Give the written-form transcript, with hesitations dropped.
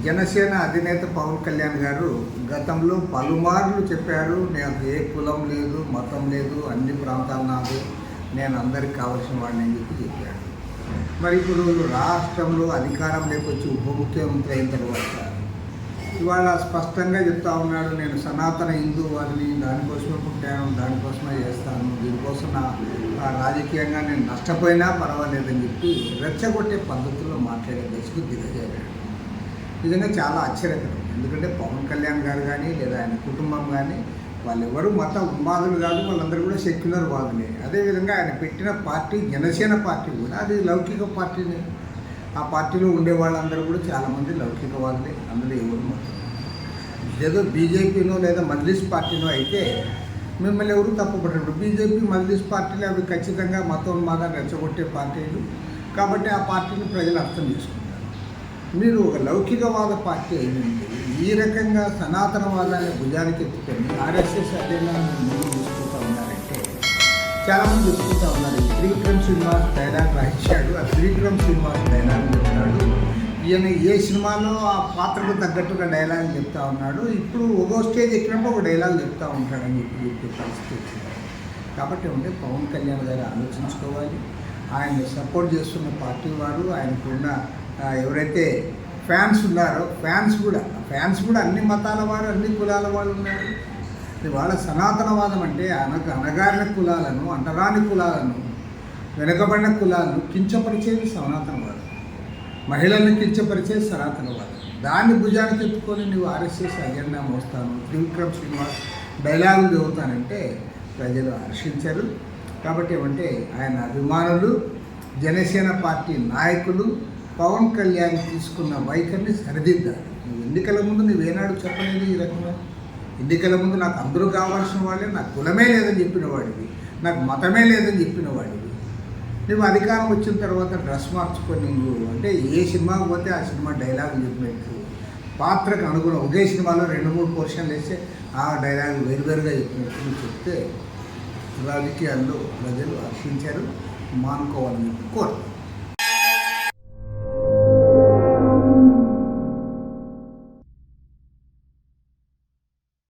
జనసేన అధినేత పవన్ కళ్యాణ్ గారు గతంలో పలుమార్లు చెప్పారు, నాకు ఏ కులం లేదు, మతం లేదు, అన్ని ప్రాంతాలు నాది, నేను అందరికి కావాల్సిన వాడిని అని చెప్పాడు. మరి ఇప్పుడు రాష్ట్రంలో అధికారంలోకి వచ్చి ఉప ముఖ్యమంత్రి అయిన తర్వాత ఇవాళ స్పష్టంగా చెప్తా ఉన్నాడు, నేను సనాతన హిందువాదిని, దానికోసమే పుట్టాను, దానికోసమే చేస్తాను, దీనికోసం నా రాజకీయంగా నేను నష్టపోయినా పర్వాలేదని చెప్పి రెచ్చగొట్టే పద్ధతుల్లో మాట్లాడే దశకు దిగజారాడు. నిజంగా చాలా ఆశ్చర్యకరం. ఎందుకంటే పవన్ కళ్యాణ్ గారు కానీ లేదా ఆయన కుటుంబం కానీ వాళ్ళు ఎవరు మత ఉన్మాదులు కాదు, వాళ్ళందరూ కూడా సెక్యులర్ వాదులే. అదేవిధంగా ఆయన పెట్టిన పార్టీ జనసేన పార్టీ కూడా అది లౌకిక పార్టీనే. ఆ పార్టీలో ఉండే వాళ్ళందరూ కూడా చాలామంది లౌకికవాదులే, అందులో ఎవరు మతం. ఏదో బీజేపీనో లేదా మజ్లిస్ పార్టీనో అయితే మిమ్మల్ని ఎవరు తప్పుపడ్డారు. బీజేపీ మజ్లిస్ పార్టీలు అవి ఖచ్చితంగా మతోన్మాదాన్ని రెచ్చగొట్టే పార్టీలు కాబట్టి ఆ పార్టీని ప్రజలు అర్థం చేసుకుంటారు. మీరు ఒక లౌకికవాద పార్టీ అయింది ఈ రకంగా సనాతనవాదాన్ని భుజానికి ఎత్తుకొని ఆర్ఎస్ఎస్ అజెండాను ముందుకు తీసుకుంటూ ఉన్నారంటే చాలామంది చెప్పుకుంటూ ఉన్నారు. త్రివిక్రమ్ శ్రీనివాస్ డైలాగ్ రాయించాడు, ఆ త్రివిక్రమ్ శ్రీనివాస్ డైలాగ్ చెప్తాడు, ఈయన ఏ సినిమాలో ఆ పాత్రకు తగ్గట్టుగా డైలాగ్ చెప్తా ఉన్నాడు, ఇప్పుడు ఒక్కో స్టేజ్ ఎక్కినప్పుడు ఒక డైలాగ్ చెప్తూ ఉంటాడని చెప్పే పరిస్థితి వచ్చింది. కాబట్టి ఉంటే పవన్ కళ్యాణ్ గారు ఆలోచించుకోవాలి. ఆయన సపోర్ట్ చేస్తున్న పార్టీ వారు, ఆయనకున్న ఎవరైతే ఫ్యాన్స్ ఉన్నారో ఫ్యాన్స్ కూడా అన్ని మతాల వారు, అన్ని కులాల వాళ్ళు ఉన్నారు. ఇవాళ సనాతనవాదం అంటే అనగారిన కులాలను, అంటరాని కులాలను, వెనుకబడిన కులాలను కించపరిచేది సనాతనవాదం, మహిళలను కించపరిచేది సనాతనవాదం. దాన్ని భుజానికి ఎత్తుకొని నువ్వు ఆర్ఎస్ఎస్ అజెండా మోస్తాను, త్రివిక్రమ్ శ్రీనివాస్ డైలాగులు చదువుతానంటే ప్రజలు హర్షించారు. కాబట్టి ఏమంటే ఆయన అభిమానులు, జనసేన పార్టీ నాయకులు పవన్ కళ్యాణ్ తీసుకున్న వైఖరిని సరిదిద్దారు. నువ్వు ఎన్నికల ముందు నువ్వేనాడు చెప్పలేదు ఈ రకంగా. ఎన్నికల ముందు నాకు అందరూ కావాల్సిన వాళ్ళే, నాకు కులమే లేదని చెప్పిన వాడివి, నాకు మతమే లేదని చెప్పిన వాడివి. నువ్వు అధికారం వచ్చిన తర్వాత డ్రెస్ మార్చుకొని నువ్వు అంటే ఏ సినిమాకి పోతే ఆ సినిమా డైలాగులు చెప్పినట్టు పాత్రకు అనుగుణం ఒకే సినిమాలో 2-3 పోర్షన్లు వేస్తే ఆ డైలాగ్ వేరువేరుగా చెప్పినట్టు నువ్వు చెప్తే రాజకీయాల్లో ప్రజలు హర్షించారు, మానుకోవాలని కోరు.